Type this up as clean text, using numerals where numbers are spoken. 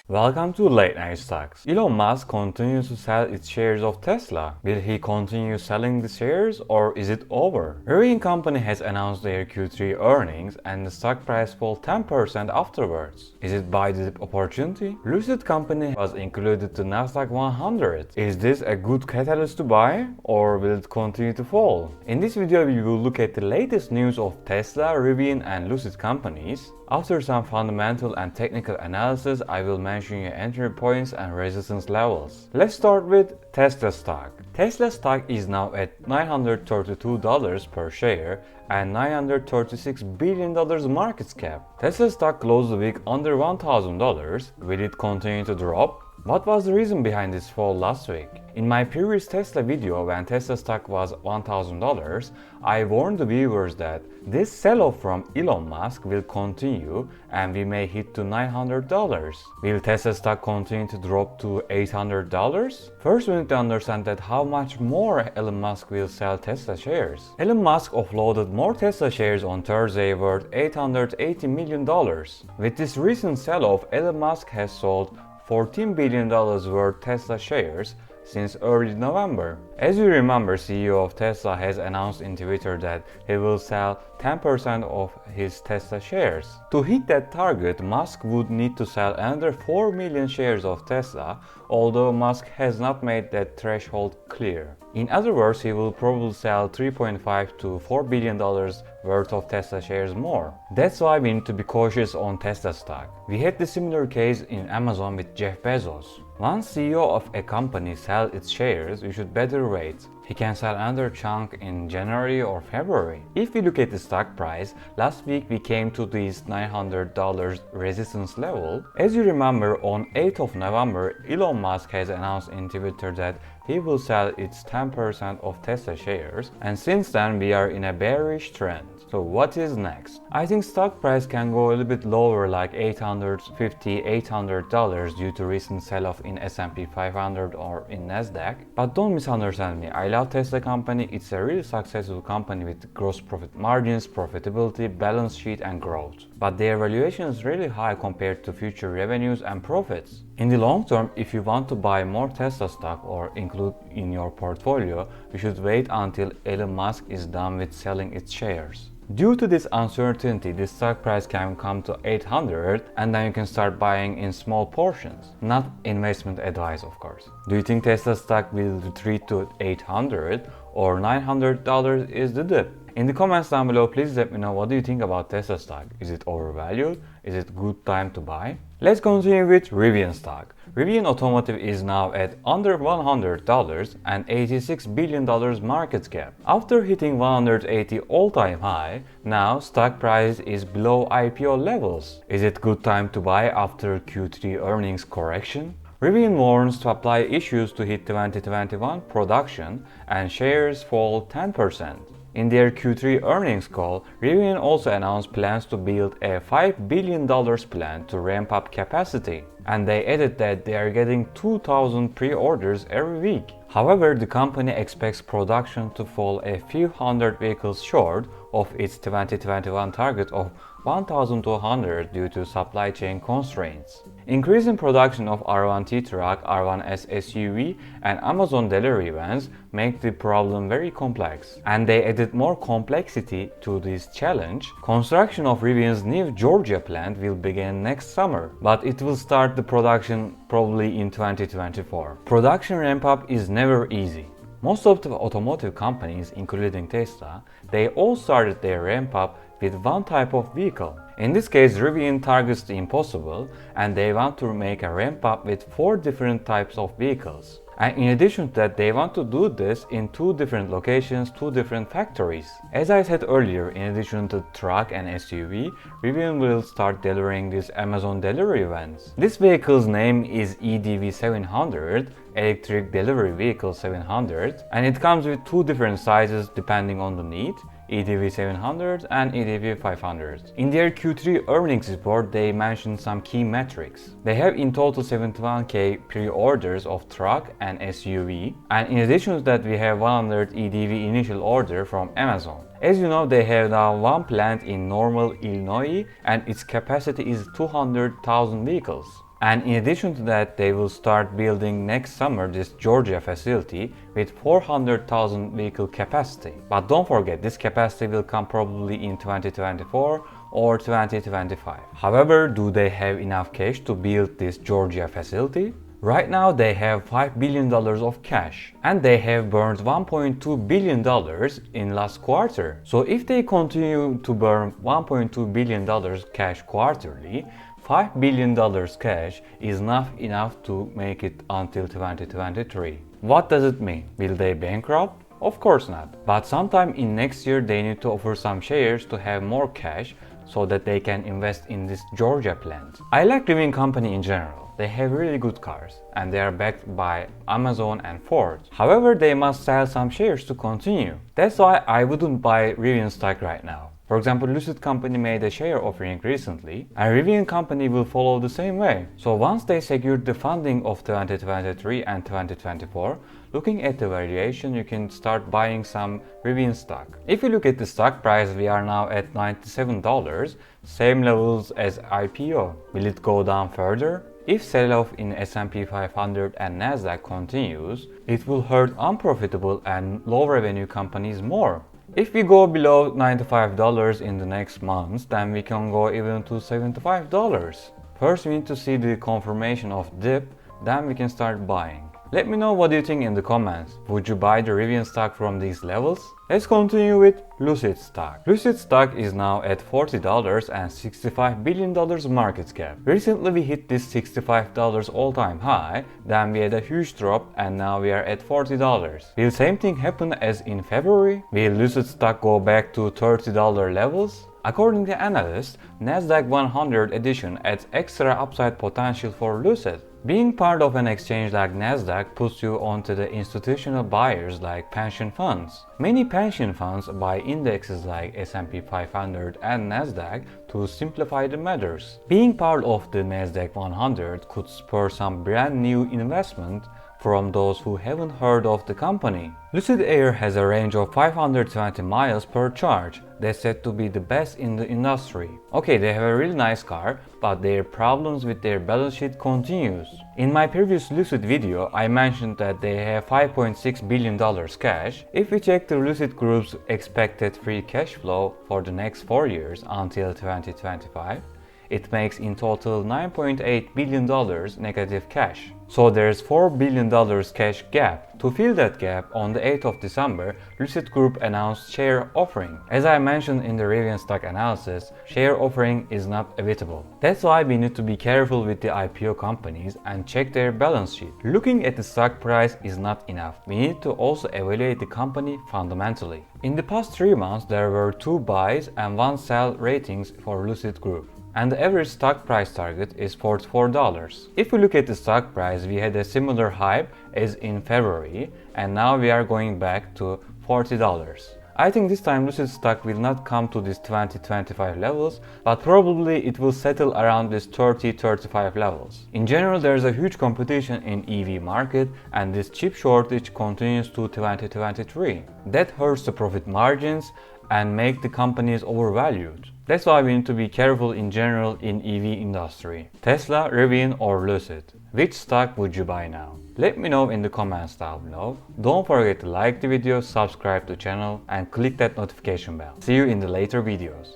Welcome to Late Night Stocks. Elon Musk continues to sell its shares of Tesla. Will he continue selling the shares or is it over? Rivian company has announced their Q3 earnings and the stock price fell 10% afterwards. Is it buy the opportunity? Lucid company was included to NASDAQ 100. Is this a good catalyst to buy or will it continue to fall? In this video we will look at the latest news of Tesla, Rivian and Lucid companies. After some fundamental and technical analysis, I will mention your entry points and resistance levels. Let's start with Tesla stock. Tesla stock is now at $932 per share and $936 billion market cap. Tesla stock closed the week under $1,000. Will it continue to drop? What was the reason behind this fall last week? In my previous Tesla video when Tesla stock was $1,000, I warned the viewers that this sell-off from Elon Musk will continue and we may hit to $900. Will Tesla stock continue to drop to $800? First we need to understand that how much more Elon Musk will sell Tesla shares. Elon Musk offloaded more Tesla shares on Thursday worth $880 million. With this recent sell-off, Elon Musk has sold $14 billion worth Tesla shares since early November. As you remember, CEO of Tesla has announced in Twitter that he will sell 10% of his Tesla shares. To hit that target, Musk would need to sell another 4 million shares of Tesla, although Musk has not made that threshold clear. In other words, he will probably sell $3.5 to $4 billion worth of Tesla shares more. That's why we need to be cautious on Tesla stock. We had the similar case in Amazon with Jeff Bezos. Once CEO of a company sells its shares, you should better wait. He can sell another chunk in January or February. If we look at the stock price, last week we came to this $900 resistance level. As you remember, on 8th of November, Elon Musk has announced in Twitter that he will sell its 10% of Tesla shares, and since then we are in a bearish trend. So what is next? I think stock price can go a little bit lower, like $800 due to recent sell-off in S&P 500 or in NASDAQ. But don't misunderstand me, I love Tesla company. It's a really successful company with gross profit margins, profitability, balance sheet and growth. But their valuation is really high compared to future revenues and profits. In the long term, if you want to buy more Tesla stock or include in your portfolio, you should wait until Elon Musk is done with selling its shares. Due to this uncertainty, the stock price can come to 800 and then you can start buying in small portions. Not investment advice, of course. Do you think Tesla stock will retreat to 800 or $900 is the dip? In the comments down below, please let me know what do you think about Tesla stock. Is it overvalued? Is it good time to buy? Let's continue with Rivian stock. Rivian Automotive is now at under $100 and $86 billion market cap. After hitting 180 all-time high, now stock price is below IPO levels. Is it good time to buy after Q3 earnings correction? Rivian warns supply issues to hit 2021 production and shares fall 10%. In their Q3 earnings call, Rivian also announced plans to build a $5 billion plan to ramp up capacity, and they added that they are getting 2,000 pre-orders every week. However, the company expects production to fall a few hundred vehicles short of its 2021 target of 1,200 due to supply chain constraints. Increasing production of R1T truck, R1S SUV and Amazon delivery vans make the problem very complex. And they added more complexity to this challenge. Construction of Rivian's new Georgia plant will begin next summer, but it will start the production probably in 2024. Production ramp-up is never easy. Most of the automotive companies, including Tesla, they all started their ramp-up with one type of vehicle. In this case, Rivian targets the impossible and they want to make a ramp-up with 4 different types of vehicles. And in addition to that, they want to do this in 2 different locations, 2 different factories. As I said earlier, in addition to truck and SUV, Rivian will start delivering these Amazon delivery vans. This vehicle's name is EDV 700, Electric Delivery Vehicle 700, and it comes with 2 different sizes depending on the need. EDV 700 and EDV 500. In their Q3 earnings report, they mentioned some key metrics. They have in total 71k pre-orders of truck and SUV, and in addition to that we have 100 EDV initial order from Amazon. As you know, they have now one plant in Normal, Illinois, and its capacity is 200,000 vehicles. And in addition to that, they will start building next summer this Georgia facility with 400,000 vehicle capacity. But don't forget, this capacity will come probably in 2024 or 2025. However, do they have enough cash to build this Georgia facility? Right now they have $5 billion of cash and they have burned $1.2 billion in last quarter. So if they continue to burn $1.2 billion cash quarterly, $5 billion cash is not enough to make it until 2023. What does it mean? Will they bankrupt? Of course not. But sometime in next year they need to offer some shares to have more cash so that they can invest in this Georgia plant. I like Rivian company in general. They have really good cars and they are backed by Amazon and Ford. However, they must sell some shares to continue. That's why I wouldn't buy Rivian stock right now. For example, Lucid company made a share offering recently and Rivian company will follow the same way. So once they secured the funding of 2023 and 2024, looking at the valuation, you can start buying some Rivian stock. If you look at the stock price, we are now at $97, same levels as IPO. Will it go down further? If sell-off in S&P 500 and NASDAQ continues, it will hurt unprofitable and low revenue companies more. If we go below $95 in the next month, then we can go even to $75. First we need to see the confirmation of dip, then we can start buying. Let me know what you think in the comments. Would you buy the Rivian stock from these levels? Let's continue with Lucid stock. Lucid stock is now at $40 and $65 billion market cap. Recently we hit this $65 all-time high, then we had a huge drop and now we are at $40. Will same thing happen as in February? Will Lucid stock go back to $30 levels? According to analysts, NASDAQ 100 edition adds extra upside potential for Lucid. Being part of an exchange like NASDAQ puts you onto the institutional buyers like pension funds. Many pension funds buy indexes like S&P 500 and NASDAQ to simplify the matters. Being part of the NASDAQ 100 could spur some brand new investment from those who haven't heard of the company. Lucid Air has a range of 520 miles per charge. That's said to be the best in the industry. Okay, they have a really nice car, but their problems with their balance sheet continues. In my previous Lucid video, I mentioned that they have $5.6 billion cash. If we check the Lucid Group's expected free cash flow for the next 4 years until 2025, it makes in total $9.8 billion negative cash. So there's $4 billion cash gap. To fill that gap, on the 8th of December, Lucid Group announced share offering. As I mentioned in the Rivian stock analysis, share offering is not evitable. That's why we need to be careful with the IPO companies and check their balance sheet. Looking at the stock price is not enough. We need to also evaluate the company fundamentally. In the past 3 months, there were 2 buys and 1 sell ratings for Lucid Group. And the average stock price target is $44. If we look at the stock price, we had a similar hype as in February and now we are going back to $40. I think this time Lucid stock will not come to these 20-25 levels, but probably it will settle around this 30-35 levels. In general, there is a huge competition in EV market and this chip shortage continues to 2023. That hurts the profit margins and make the companies overvalued. That's why we need to be careful in general in EV industry. Tesla, Rivian or Lucid? Which stock would you buy now? Let me know in the comments down below. Don't forget to like the video, subscribe to the channel and click that notification bell. See you in the later videos.